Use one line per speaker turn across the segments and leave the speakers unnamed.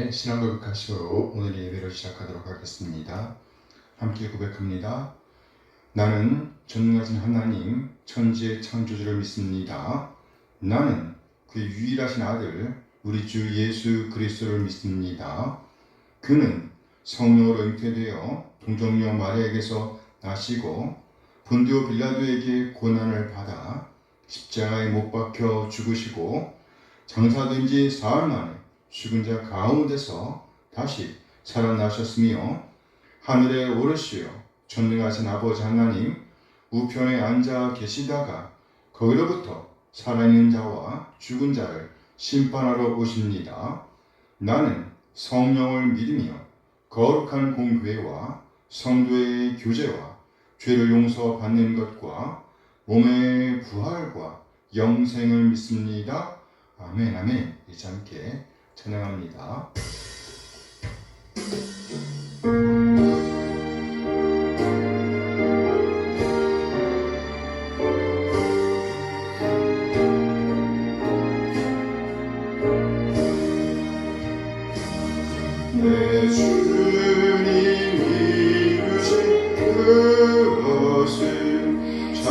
함께 신앙 고백하시로 오늘의 예배를 시작하도록 하겠습니다. 함께 고백합니다. 나는 전능하신 하나님 천지의 창조주를 믿습니다. 나는 그의 유일하신 아들 우리 주 예수 그리스도를 믿습니다. 그는 성령으로 잉태되어 동정녀 마리아에게서 나시고 본디오 빌라도에게 고난을 받아 십자가에 못 박혀 죽으시고 장사된 지 사흘 만에 죽은 자 가운데서 다시 살아나셨으며 하늘에 오르시어 전능하신 아버지 하나님 우편에 앉아 계시다가 거기로부터 살아있는 자와 죽은 자를 심판하러 오십니다. 나는 성령을 믿으며 거룩한 공교회와 성도의 교제와 죄를 용서받는 것과 몸의 부활과 영생을 믿습니다. 아멘 아멘. 이제 함께 찬양합니다. 내 주님이 이루신 그것은 참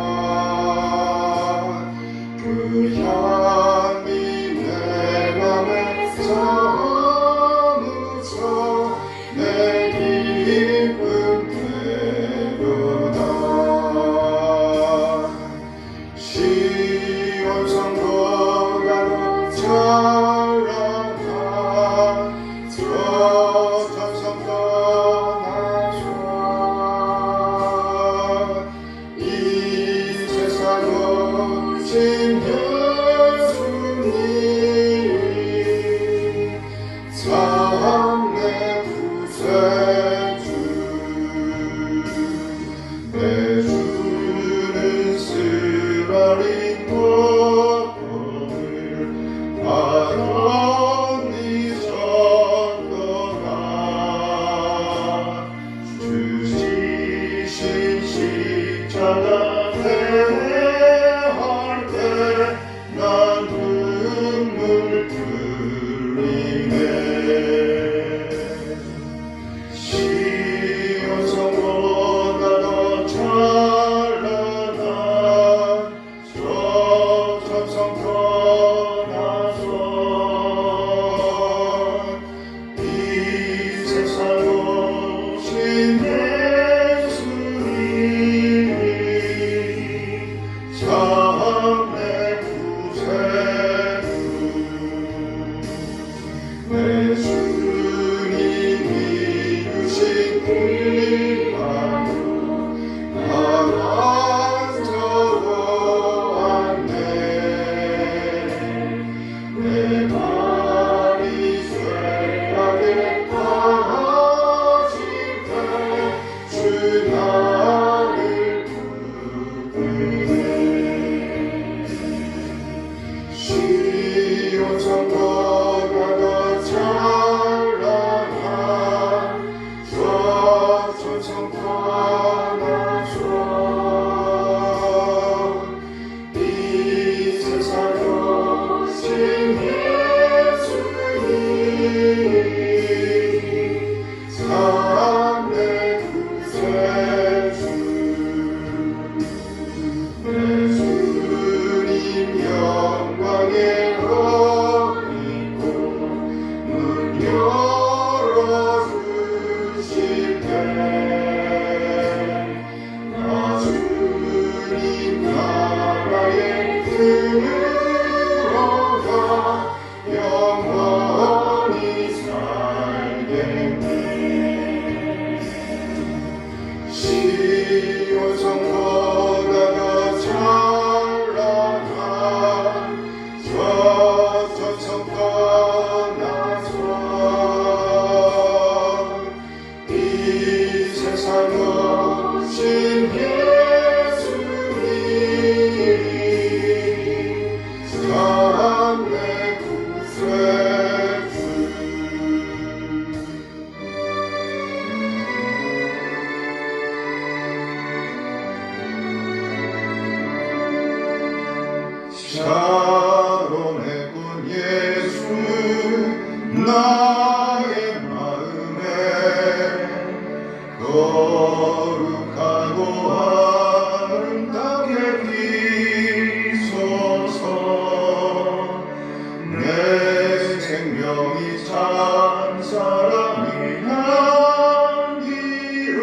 아름다워라. 그 향이 내 맘에 사무쳐 내 기쁨 되도다. 시온 성도가 찬란한 저 천성 떠나서 이 세상 오신 예수님 참 내 구세주. 내 주는 쓰라린 바람이 쳤더라. 주시신 십자가 대할 때 난 눈물 흘리네. 시온 성보다 더 찬란한 저 천성 떠나서 이 세상 오신 예수님이 참 내 구세주. 내 주님이 주신 일만으로 나만 저거왔네. 내 발이 죄악에 빠질 때 주 나를 부르네. 시온 성보다 더 찬란한 저 천성 떠나서 이 세상 오신 예수님 참 내 구세주. 내 주님 영광에 어리고 문 열어주실 때 나 주님 나라에 들어가 영원히 살겠네. 시온 성보다 더 찬란한 저 천성 떠나서 이 세상 오신 예수님 참 내 구세주. 샤론의 거룩하고 아름답게 비소서. 내 생명이 참 사랑이 향기로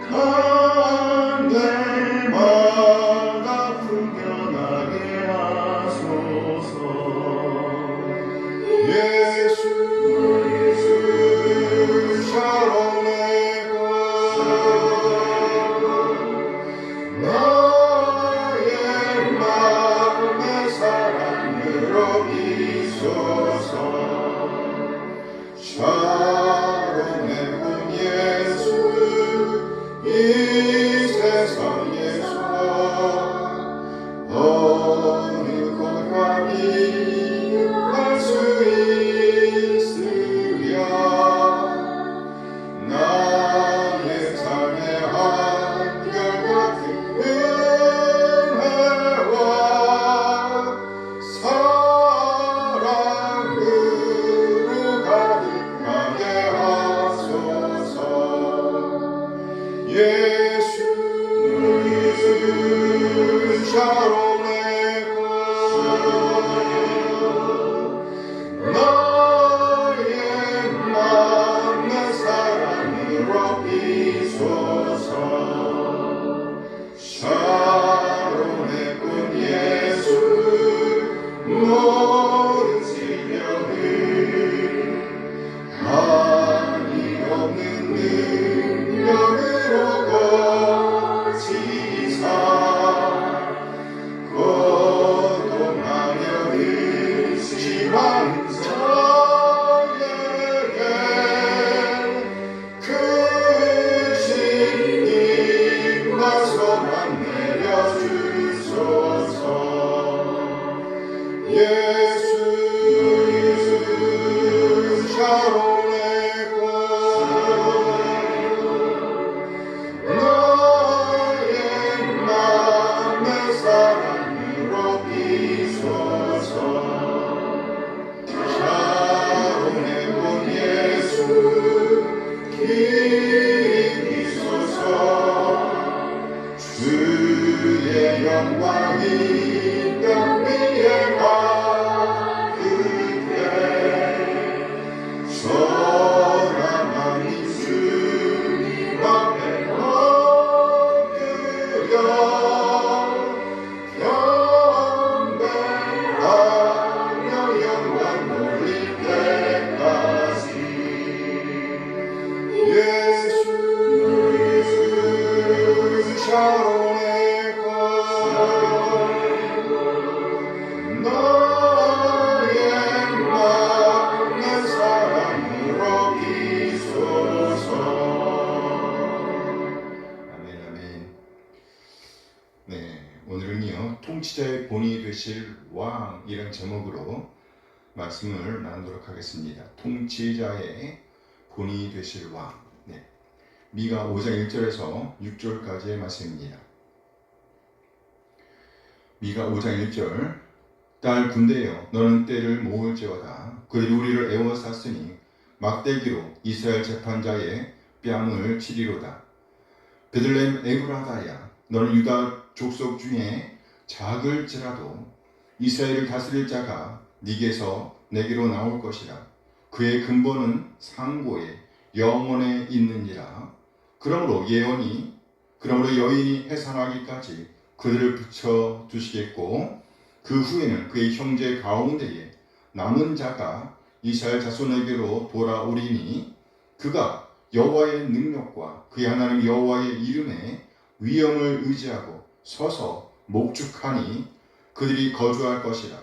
간 데마다 풍겨나게 하소서. 예수 샬롬의 것 나의 마음의 사랑으로 비소서. 샬롬의 군 예수 이 세상에서 어느 곳과 비교할 수 있으랴. 나의 삶의 한결같은 은혜와 사랑으로 가득하게 하소서. 예수 샬롬의 것 나의 마음의 사랑으로 비소서. 샬롬의 군 예수 모든 질병을 한이 없는 능력으로 고치사 고통하며 의심하는 자에게 크신 힘과 소망 내려주소서. 예수 샬롬의 것 나의 마음의 사랑으로 비소서. 샬롬의 군 예수 기리소서. 주의 영광이 땅 위에 가득해 소란하니 주님 앞에 엎드려 경배하며 영광 돌릴 때까지. 예수 샬롬의 것 나의 마음의 사랑으로 비소서. 아멘 아멘. 네, 오늘은요 통치자의 본이 되실 왕이라는 제목으로 말씀을 나누도록 하겠습니다. 통치자의 본이 되실 왕. 네. 미가 5장 1절에서 6절까지의 말씀입니다. 미가 5장 1절 딸 군대여 너는 때를 모을지어다. 그들이 우리를 애워쌌으니 막대기로 이스라엘 재판자의 뺨을 치리로다. 베들레헴 에브라다야 너는 유다 족속 중에 작을지라도 이스라엘을 다스릴 자가 네게서 내게로 나올 것이라. 그의 근본은 상고에 영원에 있느니라. 그러므로 여인이 해산하기까지 그들을 붙여 두시겠고 그 후에는 그의 형제 가운데에 남은 자가 이스라엘 자손에게로 돌아오리니 그가 여호와의 능력과 그의 하나님 여호와의 이름에 위엄을 의지하고 서서 목축하니 그들이 거주할 것이라.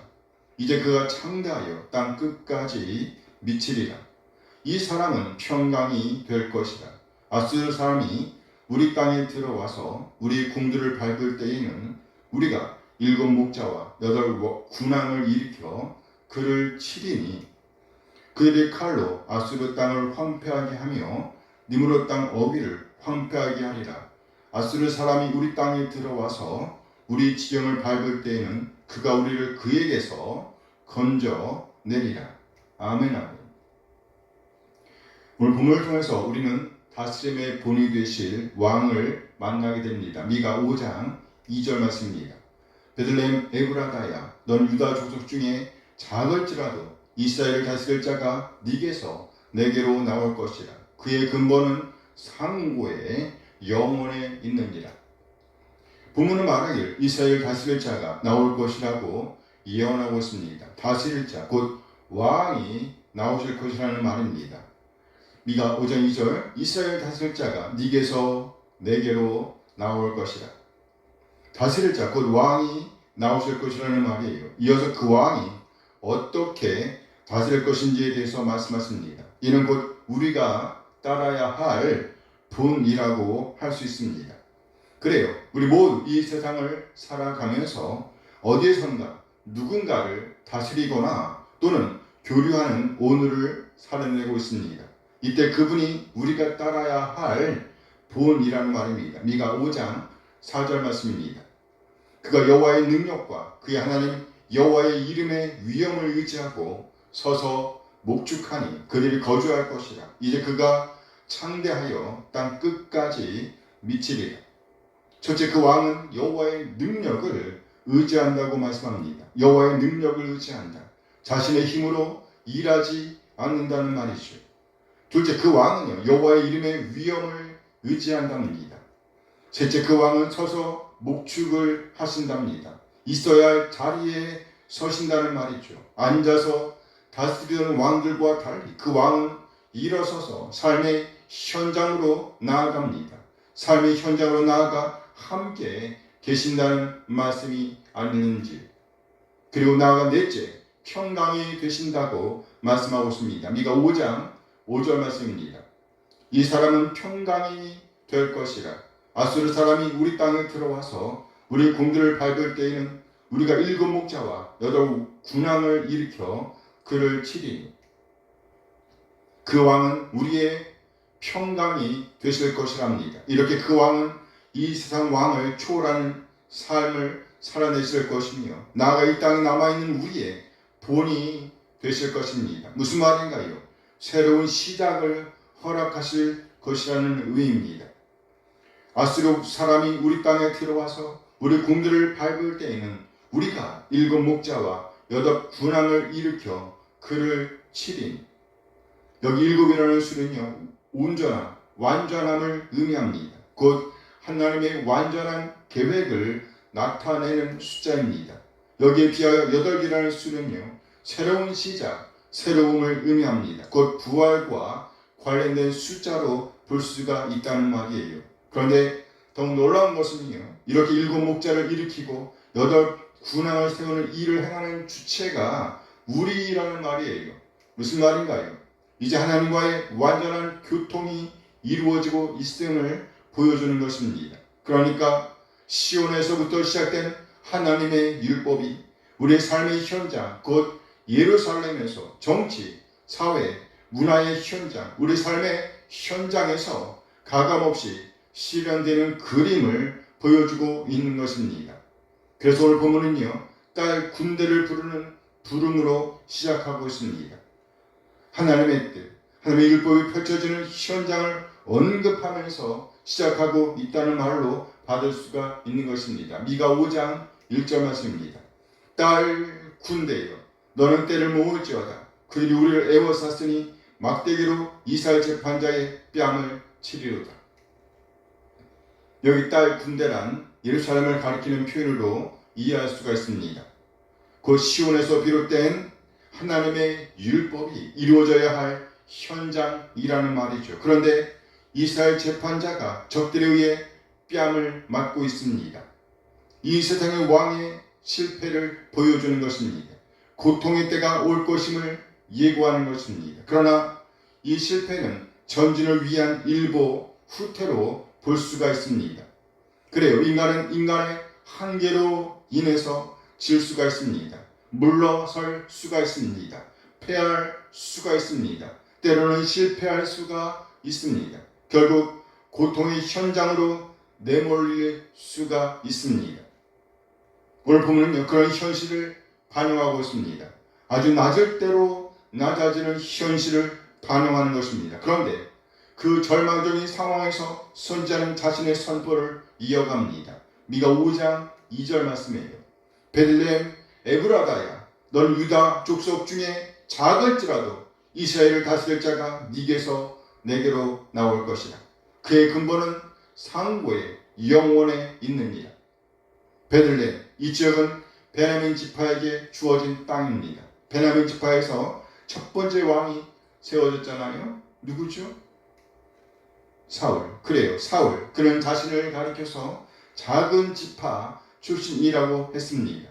이제 그가 창대하여 땅 끝까지 미치리라. 이 사람은 평강이 될 것이라. 아수르 사람이 우리 땅에 들어와서 우리 궁들을 밟을 때에는 우리가 7 목자와 8 군왕을 일으켜 그를 치리니 그들의 칼로 아수르 땅을 황폐하게 하며 니므롯 땅 어귀를 황폐하게 하리라. 아수르 사람이 우리 땅에 들어와서 우리 지경을 밟을 때에는 그가 우리를 그에게서 건져내리라. 아멘 아멘. 오늘 본문을 통해서 우리는 다스림의 본이 되실 왕을 만나게 됩니다. 미가 5장 2절 말씀입니다. 베들레헴 에브라다야, 넌 유다 족속 중에 작을지라도 이스라엘을 다스릴 자가 네게서 내게로 나올 것이라. 그의 근본은 상고에 영원에 있느니라. 본문은 말하길 이스라엘 다스릴 자가 나올 것이라고 예언하고 있습니다. 다스릴 자, 곧 왕이 나오실 것이라는 말입니다. 미가 5장 2절, 이스라엘 다스릴 자가 네게서 내게로 나올 것이라. 다스릴 자, 곧 왕이 나오실 것이라는 말이에요. 이어서 그 왕이 어떻게 다스릴 것인지에 대해서 말씀하십니다. 이는 곧 우리가 따라야 할 본이라고 할 수 있습니다. 그래요. 우리 모두 이 세상을 살아가면서 어디에선가 누군가를 다스리거나 또는 교류하는 오늘을 살아내고 있습니다. 이때 그분이 우리가 따라야 할 본이라는 말입니다. 미가 5장 4절 말씀입니다. 그가 여호와의 능력과 그의 하나님 여호와의 이름의 위엄을 의지하고 서서 목축하니 그들이 거주할 것이라. 이제 그가 창대하여 땅 끝까지 미치리라. 첫째, 그 왕은 여호와의 능력을 의지한다고 말씀합니다. 여호와의 능력을 의지한다. 자신의 힘으로 일하지 않는다는 말이죠. 둘째, 그 왕은요, 여호와의 이름의 위엄을 의지한답니다. 셋째, 그 왕은 서서 목축을 하신답니다. 있어야 할 자리에 서신다는 말이죠. 앉아서 다스리던 왕들과 달리 그 왕은 일어서서 삶의 현장으로 나아갑니다. 삶의 현장으로 나아가 함께 계신다는 말씀이 아니는지. 그리고 나아가 넷째, 평강이 되신다고 말씀하고 있습니다. 미가 5장 5절 말씀입니다. 이 사람은 평강이 될 것이라. 아수르 사람이 우리 땅에 들어와서 우리 궁들을 밟을 때에는 우리가 7 목자와 8 군왕을 일으켜 그를 치리니 그 왕은 우리의 평강이 되실 것이랍니다. 이렇게 그 왕은 이 세상 왕을 초월하는 삶을 살아내실 것이며 나아가 이 땅에 남아있는 우리의 본이 되실 것입니다. 무슨 말인가요? 새로운 시작을 허락하실 것이라는 의미입니다. 아수르 사람이 우리 땅에 들어와서 우리 궁들을 밟을 때에는 우리가 7 목자와 8 군왕을 일으켜 그를 치리니 여기 7이라는 수는요, 온전함, 완전함을 의미합니다. 곧 하나님의 완전한 계획을 나타내는 숫자입니다. 여기에 비하여 8이라는 수는요, 새로운 시작, 새로움을 의미합니다. 곧 부활과 관련된 숫자로 볼 수가 있다는 말이에요. 그런데 더욱 놀라운 것은요, 이렇게 7 목자를 일으키고 8 군왕을 세우는 일을 행하는 주체가 우리라는 말이에요. 무슨 말인가요? 이제 하나님과의 완전한 교통이 이루어지고 있음을 보여주는 것입니다. 그러니까 시온에서부터 시작된 하나님의 율법이 우리의 삶의 현장, 곧 예루살렘에서 정치, 사회, 문화의 현장, 우리 삶의 현장에서 가감없이 실현되는 그림을 보여주고 있는 것입니다. 그래서 오늘 본문은요, 딸 군대를 부르는 부름으로 시작하고 있습니다. 하나님의 뜻, 하나님의 율법이 펼쳐지는 현장을 언급하면서 시작하고 있다는 말로 받을 수가 있는 것입니다. 미가 5장 1절 말씀입니다. 딸 군대여, 너는 때를 모을지어다. 그들이 우리를 애워쌌으니 막대기로 이스라엘 재판자의 뺨을 치리로다. 여기 딸 군대란 예루살렘을 가리키는 표현으로 이해할 수가 있습니다. 곧 시온에서 비롯된 하나님의 율법이 이루어져야 할 현장이라는 말이죠. 그런데 이스라엘 재판자가 적들에 의해 뺨을 맞고 있습니다. 이 세상의 왕의 실패를 보여주는 것입니다. 고통의 때가 올 것임을 예고하는 것입니다. 그러나 이 실패는 전진을 위한 일보 후퇴로 볼 수가 있습니다. 그래요. 인간은 인간의 한계로 인해서 질 수가 있습니다. 물러설 수가 있습니다. 패할 수가 있습니다. 때로는 실패할 수가 있습니다. 결국 고통의 현장으로 내몰릴 수가 있습니다. 오늘 보면요, 그런 현실을 반영하고 있습니다. 아주 낮을 대로 낮아지는 현실을 반영하는 것입니다. 그런데 그 절망적인 상황에서 선지자는 자신의 선포를 이어갑니다. 미가 5장 2절 말씀이에요. 베들레헴 에브라다야, 넌 유다 족속 중에 작을지라도 이스라엘을 다스릴 자가 네게서 내게로 나올 것이라. 그의 근본은 상고의 영원에 있느니라. 베들레헴, 이 지역은 베냐민 지파에게 주어진 땅입니다. 베냐민 지파에서 첫 번째 왕이 세워졌잖아요. 누구죠? 사울. 그래요, 사울. 그는 자신을 가리켜서 작은 지파 출신이라고 했습니다.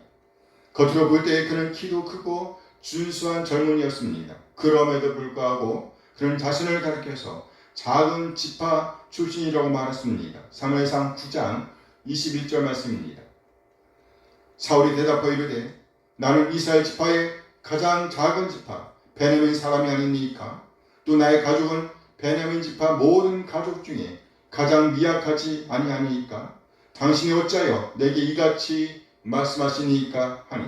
겉으로 볼 때 그는 키도 크고 준수한 젊은이였습니다. 그럼에도 불구하고 그는 자신을 가리켜서 작은 지파 출신이라고 말했습니다. 사무엘상 9장 21절 말씀입니다. 사울이 대답하여 이르되 나는 이스라엘 지파의 가장 작은 지파 베냐민 사람이 아니니까 또 나의 가족은 베냐민 지파 모든 가족 중에 가장 미약하지 아니하니까 당신이 어찌하여 내게 이같이 말씀하시니까 하니.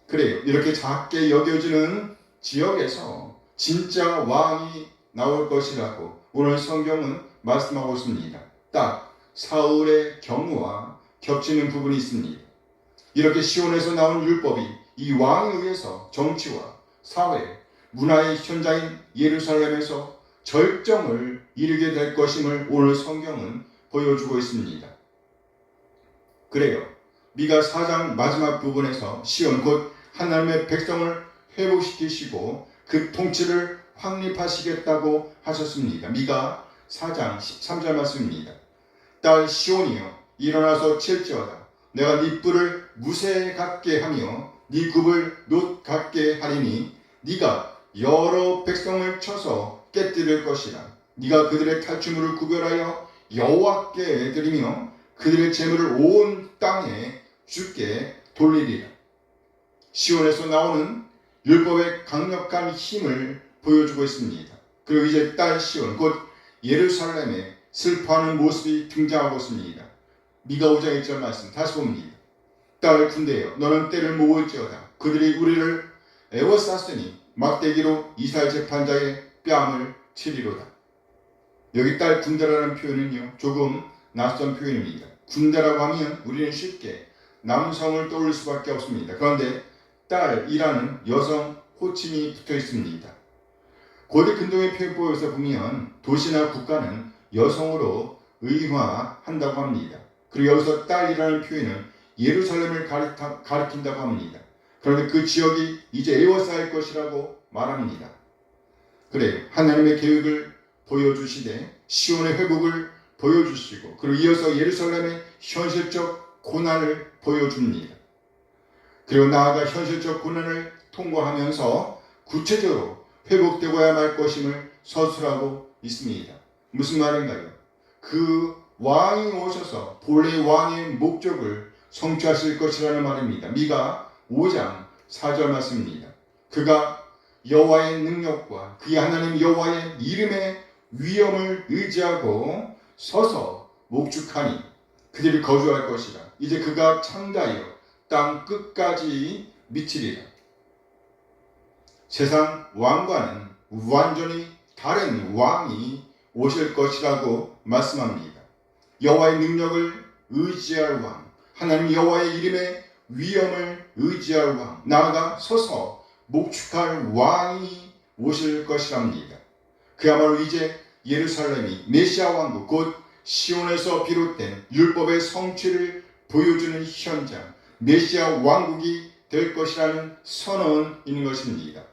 그래요, 이렇게 작게 여겨지는 지역에서 진짜 왕이 나올 것이라고 오늘 성경은 말씀하고 있습니다. 딱 사울의 경우와 겹치는 부분이 있습니다. 이렇게 시온에서 나온 율법이 이 왕에 의해서 정치와 사회, 문화의 현장인 예루살렘에서 절정을 이루게 될 것임을 오늘 성경은 보여주고 있습니다. 그래요, 미가 4장 마지막 부분에서 시온 곧 하나님의 백성을 회복시키시고 그 통치를 확립하시겠다고 하셨습니다. 미가 4장 13절 말씀입니다. 딸 시온이여 일어나서 칠지어다. 내가 네 뿔을 무쇠 같게 하며 네 굽을 놋 같게 하리니 네가 여러 백성을 쳐서 깨뜨릴 것이라. 네가 그들의 탈취물을 구별하여 여호와께 드리며 그들의 재물을 온 땅에 주께 돌리리라. 시온에서 나오는 율법의 강력한 힘을 보여주고 있습니다. 그리고 이제 딸 시온 곧 예루살렘에 슬퍼하는 모습이 등장하고 있습니다. 미가 5장 1절 말씀 다시 봅니다. 딸 군대여 너는 때를 모을지어다. 그들이 우리를 애워쌌으니 막대기로 이스라엘 재판자의 뺨을 치리로다. 여기 딸 군대라는 표현은요 조금 낯선 표현입니다. 군대라고 하면 우리는 쉽게 남성을 떠올릴 수밖에 없습니다. 그런데 딸이라는 여성 호칭이 붙어 있습니다. 고대 근동의 표현법에서 보면 도시나 국가는 여성으로 의화한다고 합니다. 그리고 여기서 딸이라는 표현은 예루살렘을 가리킨다고 합니다. 그런데 그 지역이 이제 에워싸일 것이라고 말합니다. 그래요, 하나님의 계획을 보여주시되 시온의 회복을 보여주시고 그리고 이어서 예루살렘의 현실적 고난을 보여줍니다. 그리고 나아가 현실적 고난을 통과하면서 구체적으로 회복되고야 말 것임을 서술하고 있습니다. 무슨 말인가요? 그 왕이 오셔서 본래 왕의 목적을 성취하실 것이라는 말입니다. 미가 5장 4절 말씀입니다. 그가 여호와의 능력과 그의 하나님 여호와의 이름의 위엄을 의지하고 서서 목축하니 그들이 거주할 것이라. 이제 그가 창다하여 땅 끝까지 미치리라. 세상 왕과는 완전히 다른 왕이 오실 것이라고 말씀합니다. 여호와의 능력을 의지할 왕, 하나님 여호와의 이름의 위엄을 의지할 왕, 나아가 서서 목축할 왕이 오실 것이랍니다. 그야말로 이제 예루살렘이 메시아 왕국 곧 시온에서 비롯된 율법의 성취를 보여주는 현장, 메시아 왕국이 될 것이라는 선언이 있는 것입니다.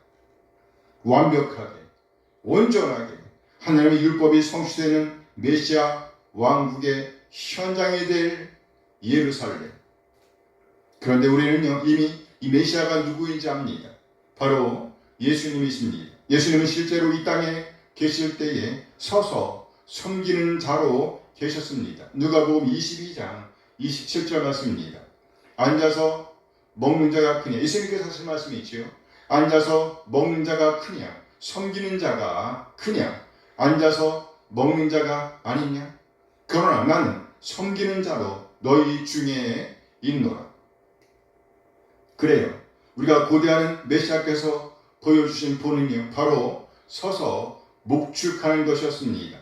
완벽하게, 온전하게 하나님의 율법이 성취되는 메시아 왕국의 현장이 될 예루살렘. 그런데 우리는요 이미 이 메시아가 누구인지 압니다. 바로 예수님이십니다. 예수님은 실제로 이 땅에 계실 때에 서서 섬기는 자로 계셨습니다. 누가복음 22장 27절 말씀입니다. 앉아서 먹는 자가 크냐. 예수님께서 하신 말씀이 있지요. 앉아서 먹는 자가 크냐, 섬기는 자가 크냐, 앉아서 먹는 자가 아니냐. 그러나 나는 섬기는 자로 너희 중에 있노라. 그래요, 우리가 고대하는 메시아께서 보여주신 본은요 바로 서서 목축하는 것이었습니다.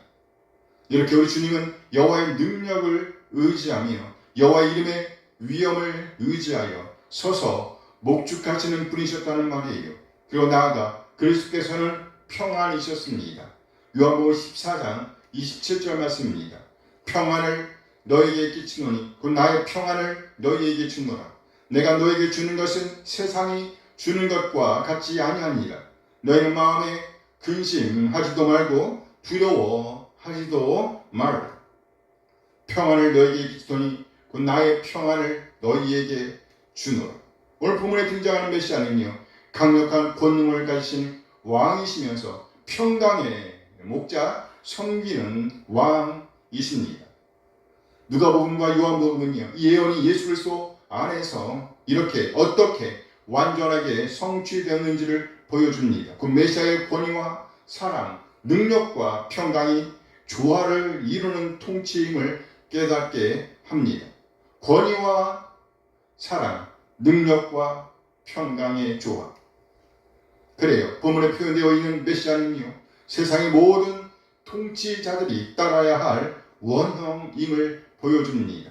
이렇게 우리 주님은 여호와의 능력을 의지하며 여호와의 이름의 위엄을 의지하여 서서 목축하시는 분이셨다는 말이에요. 그리고 나아가 그리스도께서는 평안이셨습니다. 요한복음 14장 27절 말씀입니다. 평안을 너에게 끼치노니 곧 나의 평안을 너희에게 주노라. 내가 너에게 주는 것은 세상이 주는 것과 같지 아니하니라. 너희는 마음에 근심하지도 말고 두려워하지도 말라. 평안을 너희에게 끼치노니 곧 나의 평안을 너희에게 주노라. 오늘 본문에 등장하는 메시아는요, 강력한 권능을 가지신 왕이시면서 평강의 목자 섬기는 왕이십니다. 누가복음과 요한복음은요, 이 예언이 예수 그리스도 안에서 이렇게 어떻게 완전하게 성취되었는지를 보여줍니다. 그 메시아의 권위와 사랑, 능력과 평강이 조화를 이루는 통치임을 깨닫게 합니다. 권위와 사랑, 능력과 평강의 조화. 그래요. 본문에 표현되어 있는 메시아는요, 세상의 모든 통치자들이 따라야 할 원형임을 보여줍니다.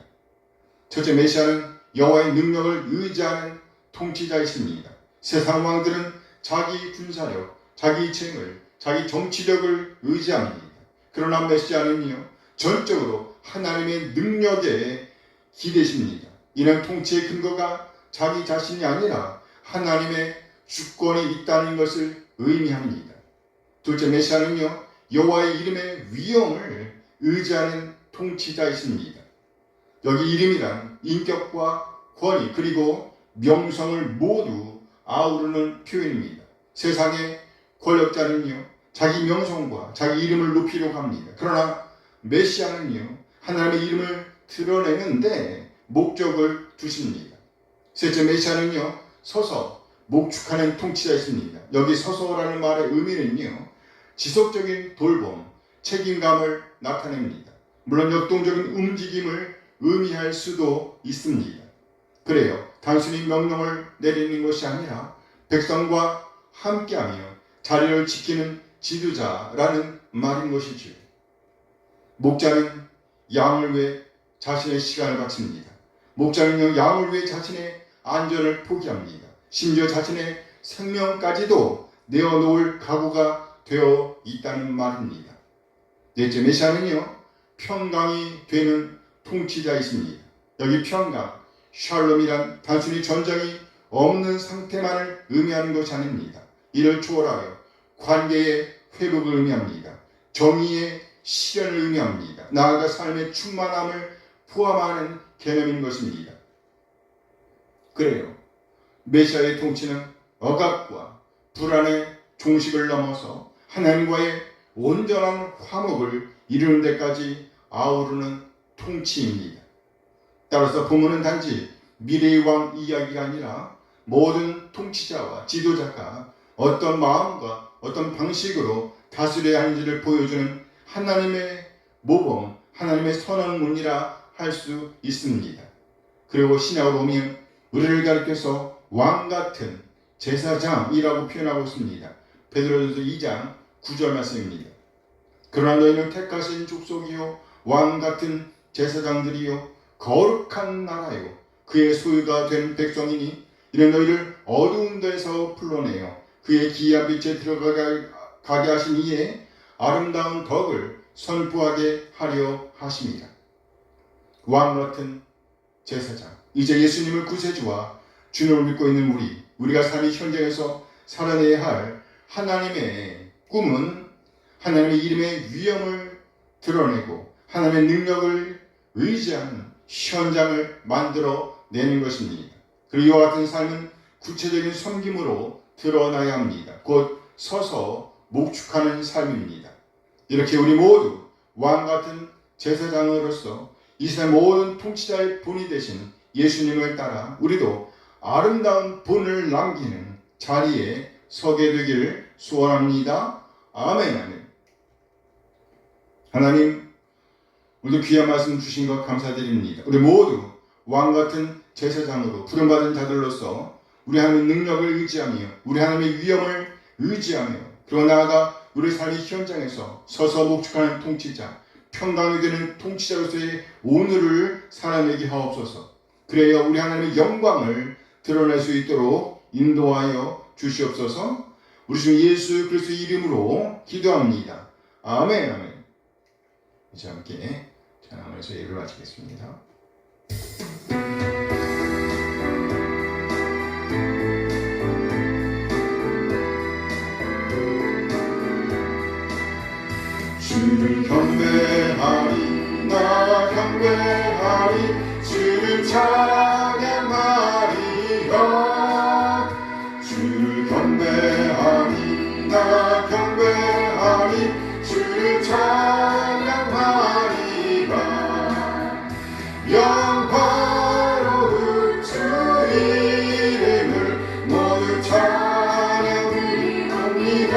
첫째, 메시아는 여호와의 능력을 의지하는 통치자이십니다. 세상 왕들은 자기 군사력, 자기 재물, 자기 정치력을 의지합니다. 그러나 메시아는요, 전적으로 하나님의 능력에 기대십니다. 이는 통치의 근거가 자기 자신이 아니라 하나님의 주권이 있다는 것을 의미합니다. 둘째, 메시아는요, 여호와의 이름의 위엄을 의지하는 통치자이십니다. 여기 이름이란 인격과 권위 그리고 명성을 모두 아우르는 표현입니다. 세상의 권력자는요, 자기 명성과 자기 이름을 높이려고 합니다. 그러나 메시아는요, 하나님의 이름을 드러내는데 목적을 두십니다. 셋째, 메시아는요, 서서 목축하는 통치자이십니다. 여기 서서라는 말의 의미는요, 지속적인 돌봄, 책임감을 나타냅니다. 물론 역동적인 움직임을 의미할 수도 있습니다. 그래요. 단순히 명령을 내리는 것이 아니라 백성과 함께하며 자리를 지키는 지도자라는 말인 것이지요. 목자는 양을 위해 자신의 시간을 바칩니다. 목자는요, 양을 위해 자신의 안전을 포기합니다. 심지어 자신의 생명까지도 내어놓을 각오가 되어 있다는 말입니다. 넷째, 메시아는요, 평강이 되는 통치자이십니다. 여기 평강, 샬롬이란 단순히 전쟁이 없는 상태만을 의미하는 것이 아닙니다. 이를 초월하여 관계의 회복을 의미합니다. 정의의 실현을 의미합니다. 나아가 삶의 충만함을 포함하는 개념인 것입니다. 그래요. 메시아의 통치는 억압과 불안의 종식을 넘어서 하나님과의 온전한 화목을 이루는 데까지 아우르는 통치입니다. 따라서 본문은 단지 미래의 왕 이야기가 아니라 모든 통치자와 지도자가 어떤 마음과 어떤 방식으로 다스려야 하는지를 보여주는 하나님의 모범, 하나님의 선언문이라 할 수 있습니다. 그리고 신약으로 오면 우리를 가리켜서 왕같은 제사장이라고 표현하고 있습니다. 베드로전서 2장 9절 말씀입니다. 그러나 너희는 택하신 족속이요 왕같은 제사장들이요 거룩한 나라요 그의 소유가 된 백성이니 이는 너희를 어두운 데서 불러내어 그의 기이한 빛에 들어가게 하신 이에 아름다운 덕을 선포하게 하려 하십니다. 왕같은 제사장, 이제 예수님을 구세주와 주님을 믿고 있는 우리가 삶의 현장에서 살아내야 할 하나님의 꿈은 하나님의 이름의 위엄을 드러내고 하나님의 능력을 의지하는 현장을 만들어내는 것입니다. 그리고 이와 같은 삶은 구체적인 섬김으로 드러나야 합니다. 곧 서서 목축하는 삶입니다. 이렇게 우리 모두 왕같은 제사장으로서 이 세상 모든 통치자의 본이 되신 예수님을 따라 우리도 아름다운 본을 남기는 자리에 서게 되기를 소원합니다. 아멘. 아멘. 하나님, 오늘도 귀한 말씀 주신 것 감사드립니다. 우리 모두 왕같은 제사장으로 부름받은 자들로서 우리 하나님의 능력을 의지하며 우리 하나님의 위엄을 의지하며 그러고 나아가 우리 삶의 현장에서 서서 목축하는 통치자, 평강이 되는 통치자로서의 오늘을 살아내게 하옵소서. 그래야 우리 하나님의 영광을 드러낼 수 있도록 인도하여 주시옵소서. 우리 주 예수 그리스도의 이름으로 기도합니다. 아멘. 아멘. 이제 함께 찬양하면서 예배를 마치겠습니다. 주를 경배하리, 나 경배하리, 주를 찬양하리라. 주를 경배하리, 나 경배하리, 주를 찬양하리라. 영화로운 주 이름을 모두 찬양드리옵니다.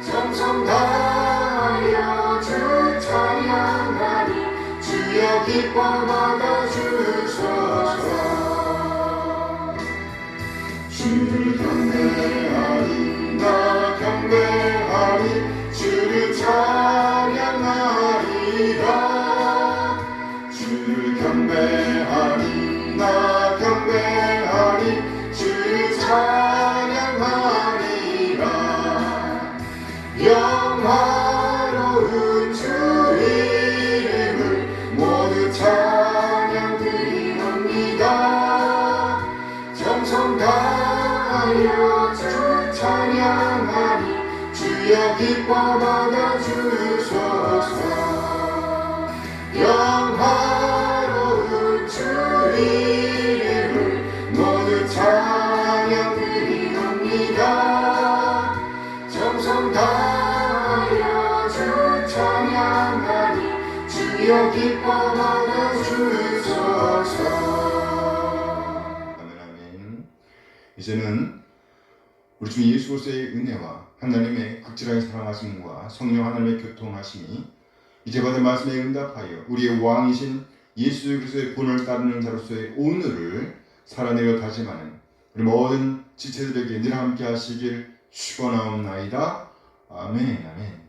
정성 다하여 주 찬양하리, 주여 기뻐 받아주소서. 주를 경배하리, 나 경배하리, 주를 찬양하리라. 주를 경배하리, 나 경배하리, 주를 찬양하리라. 영화로운 주 이름을 모두 찬양드리옵니다. 정성 다하여 주 찬양하리, 주여 기뻐 받아주소서. 영화로운 주 이름을 모두 찬양드리옵니다. 정성 다하여 주 찬양하리, 주여 기뻐 받아주소서. 아멘. 아멘. 이제는 우리 주 예수 그리스도의 은혜와 하나님의 극진하게 사랑하심과 성령 하나님의 교통하심이 이제 받은 말씀에 응답하여 우리의 왕이신 예수 그리스도의 본을 따르는 자로서의 오늘을 살아내려 다짐하는 우리 모든 지체들에게 늘 함께 하시길 축원하옵나이다. 아멘. 아멘.